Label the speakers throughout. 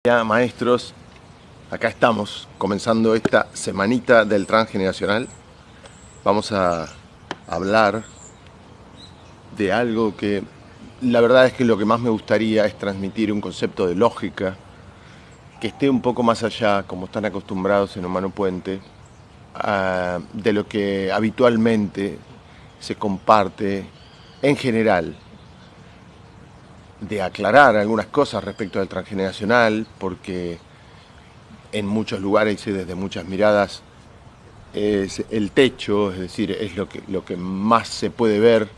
Speaker 1: Ya, maestros, acá estamos comenzando esta semanita del transgeneracional. Vamos a hablar de algo que la verdad es que lo que más me gustaría es transmitir un concepto de lógica que esté un poco más allá, como están acostumbrados en Humano Puente, de lo que habitualmente se comparte en general, de aclarar algunas cosas respecto del transgeneracional, porque en muchos lugares y desde muchas miradas es el techo, es decir, es lo que más se puede ver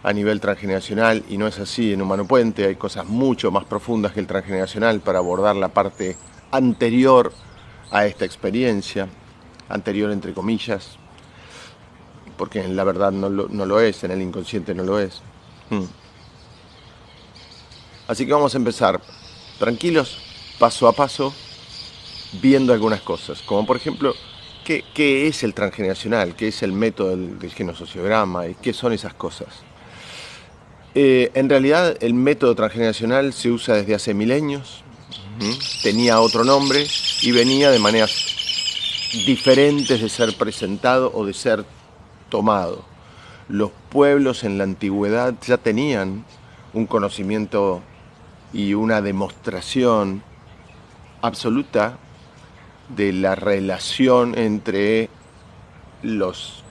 Speaker 1: a nivel transgeneracional, y no es así en Humano Puente. Hay cosas mucho más profundas que el transgeneracional para abordar la parte anterior a esta experiencia, anterior entre comillas, porque en la verdad no lo es, en el inconsciente no lo es. Así que vamos a empezar tranquilos, paso a paso, viendo algunas cosas, como por ejemplo, ¿qué es el transgeneracional? ¿Qué es el método del genosociograma? ¿Y qué son esas cosas? En realidad el método transgeneracional se usa desde hace milenios, tenía otro nombre y venía de maneras diferentes de ser presentado o de ser tomado. Los pueblos en la antigüedad ya tenían un conocimiento y una demostración absoluta de la relación entre las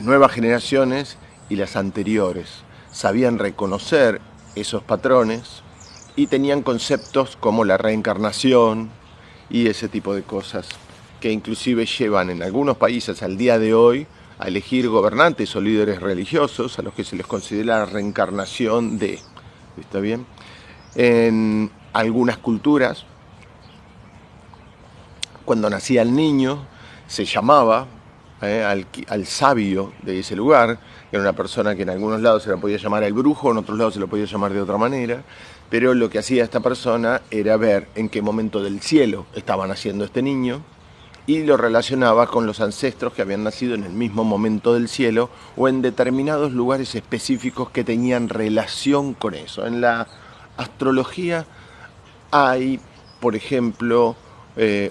Speaker 1: nuevas generaciones y las anteriores. Sabían reconocer esos patrones y tenían conceptos como la reencarnación y ese tipo de cosas que inclusive llevan en algunos países al día de hoy a elegir gobernantes o líderes religiosos a los que se les considera la reencarnación de. ¿Está bien? En algunas culturas, cuando nacía el niño, se llamaba al sabio de ese lugar, que era una persona que en algunos lados se la podía llamar el brujo, en otros lados se lo podía llamar de otra manera, pero lo que hacía esta persona era ver en qué momento del cielo estaba naciendo este niño y lo relacionaba con los ancestros que habían nacido en el mismo momento del cielo o en determinados lugares específicos que tenían relación con eso. En la astrología hay, por ejemplo,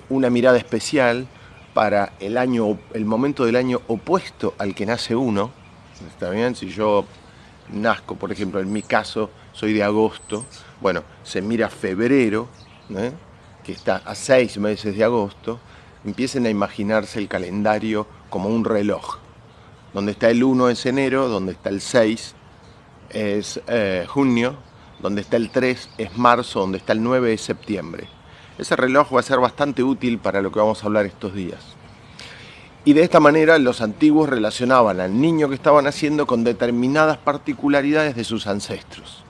Speaker 1: una mirada especial para el momento del año opuesto al que nace uno. ¿Está bien? Si yo nazco, por ejemplo, en mi caso, soy de agosto, bueno, se mira febrero, que está a 6 meses de agosto. Empiecen a imaginarse el calendario como un reloj. Donde está el 1 es enero, donde está el 6 es junio, donde está el 3 es marzo, donde está el 9 es septiembre. Ese reloj va a ser bastante útil para lo que vamos a hablar estos días. Y de esta manera los antiguos relacionaban al niño que estaban naciendo con determinadas particularidades de sus ancestros.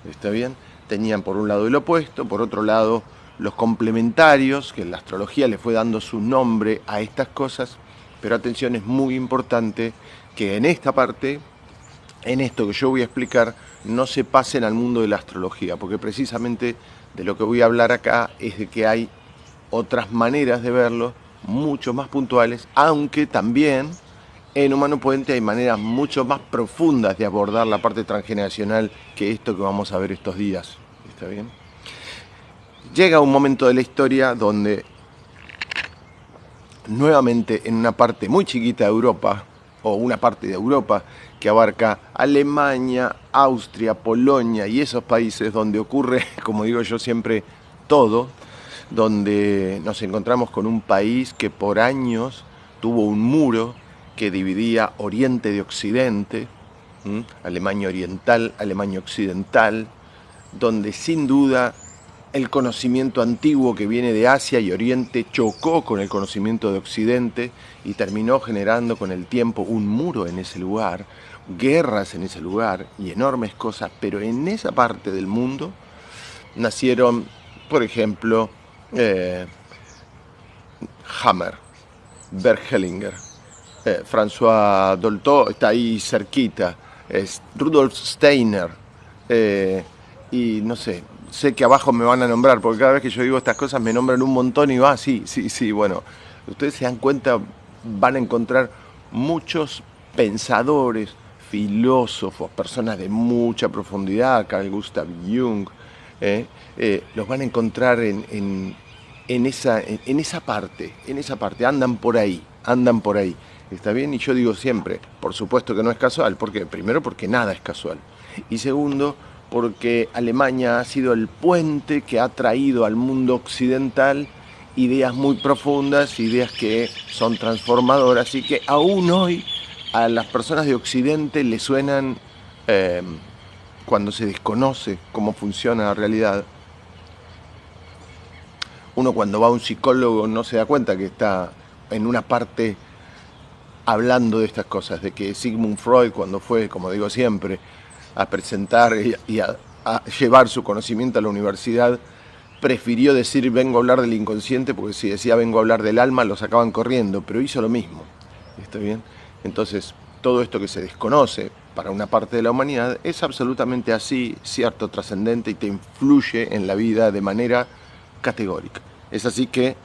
Speaker 1: ¿Está bien? Tenían por un lado el opuesto, por otro lado los complementarios, que la astrología le fue dando su nombre a estas cosas, pero atención, es muy importante que en esta parte, en esto que yo voy a explicar, no se pasen al mundo de la astrología, porque precisamente de lo que voy a hablar acá es de que hay otras maneras de verlo, mucho más puntuales, aunque también en Humano Puente hay maneras mucho más profundas de abordar la parte transgeneracional que esto que vamos a ver estos días. ¿Está bien? Llega un momento de la historia donde nuevamente en una parte muy chiquita de Europa, o una parte de Europa que abarca Alemania, Austria, Polonia y esos países donde ocurre, como digo yo siempre, todo, donde nos encontramos con un país que por años tuvo un muro que dividía Oriente de Occidente, Alemania Oriental, Alemania Occidental, donde sin duda el conocimiento antiguo que viene de Asia y Oriente chocó con el conocimiento de Occidente y terminó generando con el tiempo un muro en ese lugar, guerras en ese lugar y enormes cosas. Pero en esa parte del mundo nacieron, por ejemplo, Hammer, Bert Hellinger, François Dolto está ahí cerquita, Rudolf Steiner, y no sé que abajo me van a nombrar, porque cada vez que yo digo estas cosas me nombran un montón y sí, bueno, ustedes se dan cuenta, van a encontrar muchos pensadores, filósofos, personas de mucha profundidad, Carl Gustav Jung, los van a encontrar en esa parte, andan por ahí, ¿está bien? Y yo digo siempre, por supuesto que no es casual, ¿por qué? Primero porque nada es casual, y segundo, porque Alemania ha sido el puente que ha traído al mundo occidental ideas muy profundas, ideas que son transformadoras y que aún hoy a las personas de Occidente le suenan, cuando se desconoce cómo funciona la realidad. Uno cuando va a un psicólogo no se da cuenta que está en una parte hablando de estas cosas, de que Sigmund Freud, cuando fue, como digo siempre, a presentar y a llevar su conocimiento a la universidad, prefirió decir vengo a hablar del inconsciente, porque si decía vengo a hablar del alma lo sacaban corriendo, pero hizo lo mismo. ¿Está bien? Entonces, todo esto que se desconoce para una parte de la humanidad es absolutamente así, cierto, trascendente y te influye en la vida de manera categórica. Es así que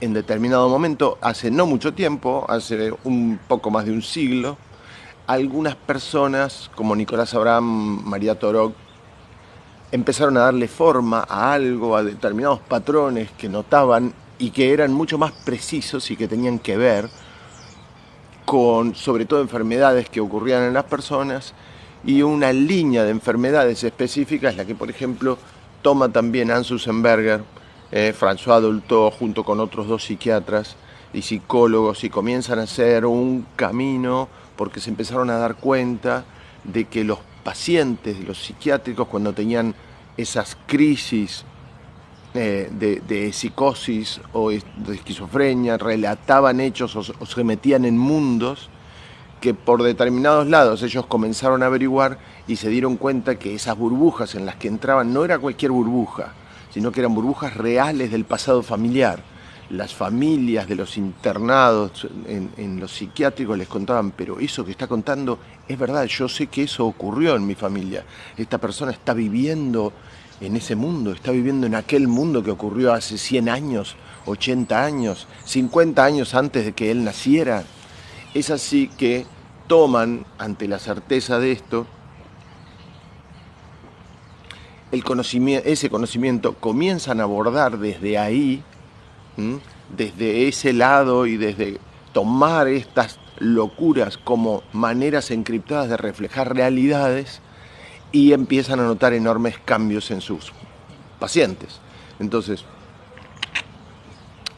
Speaker 1: en determinado momento, hace no mucho tiempo, hace un poco más de un siglo, algunas personas como Nicolás Abraham, María Torok, empezaron a darle forma a algo, a determinados patrones que notaban y que eran mucho más precisos y que tenían que ver con, sobre todo, enfermedades que ocurrían en las personas y una línea de enfermedades específicas, la que, por ejemplo, toma también Hans Sussenberger, François Dolto, junto con otros 2 psiquiatras y psicólogos, y comienzan a hacer un camino porque se empezaron a dar cuenta de que los pacientes de los psiquiátricos, cuando tenían esas crisis de psicosis o de esquizofrenia, relataban hechos o se metían en mundos que por determinados lados ellos comenzaron a averiguar y se dieron cuenta que esas burbujas en las que entraban no era cualquier burbuja, sino que eran burbujas reales del pasado familiar. Las familias de los internados en los psiquiátricos les contaban, pero eso que está contando es verdad, yo sé que eso ocurrió en mi familia. Esta persona está viviendo en ese mundo, está viviendo en aquel mundo que ocurrió hace 100 años, 80 años, 50 años antes de que él naciera. Es así que toman, ante la certeza de esto, ese conocimiento, comienzan a abordar desde ahí, desde ese lado y desde tomar estas locuras como maneras encriptadas de reflejar realidades, y empiezan a notar enormes cambios en sus pacientes. Entonces,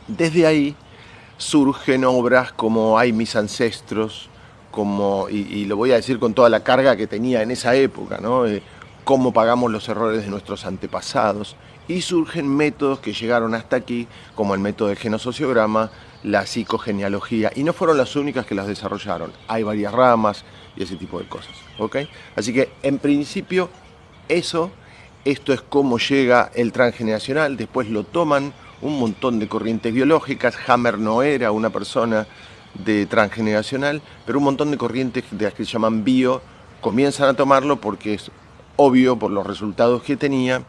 Speaker 1: desde ahí surgen obras como Ay, mis ancestros, y lo voy a decir con toda la carga que tenía en esa época, ¿no? Cómo pagamos los errores de nuestros antepasados, y surgen métodos que llegaron hasta aquí, como el método del genosociograma, la psicogenealogía, y no fueron las únicas que las desarrollaron, hay varias ramas y ese tipo de cosas, ¿ok? Así que, en principio, esto es cómo llega el transgeneracional. Después lo toman un montón de corrientes biológicas. Hammer no era una persona de transgeneracional, pero un montón de corrientes de las que se llaman bio comienzan a tomarlo porque es obvio por los resultados que tenía,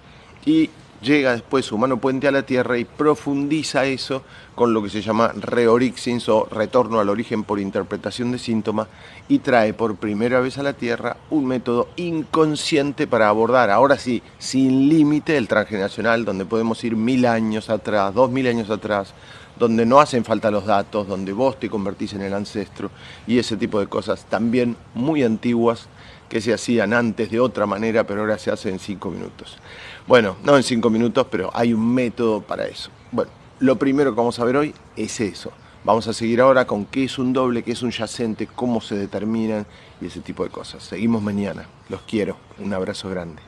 Speaker 1: y llega después Humano Puente a la Tierra y profundiza eso con lo que se llama reorixins o retorno al origen por interpretación de síntomas, y trae por primera vez a la Tierra un método inconsciente para abordar, ahora sí, sin límite, el transgeneracional, donde podemos ir 1000 años atrás, 2000 años atrás, donde no hacen falta los datos, donde vos te convertís en el ancestro, y ese tipo de cosas también muy antiguas que se hacían antes de otra manera, pero ahora se hace en 5 minutos. Bueno, no en 5 minutos, pero hay un método para eso. Bueno, lo primero que vamos a ver hoy es eso. Vamos a seguir ahora con qué es un doble, qué es un yacente, cómo se determinan y ese tipo de cosas. Seguimos mañana. Los quiero. Un abrazo grande.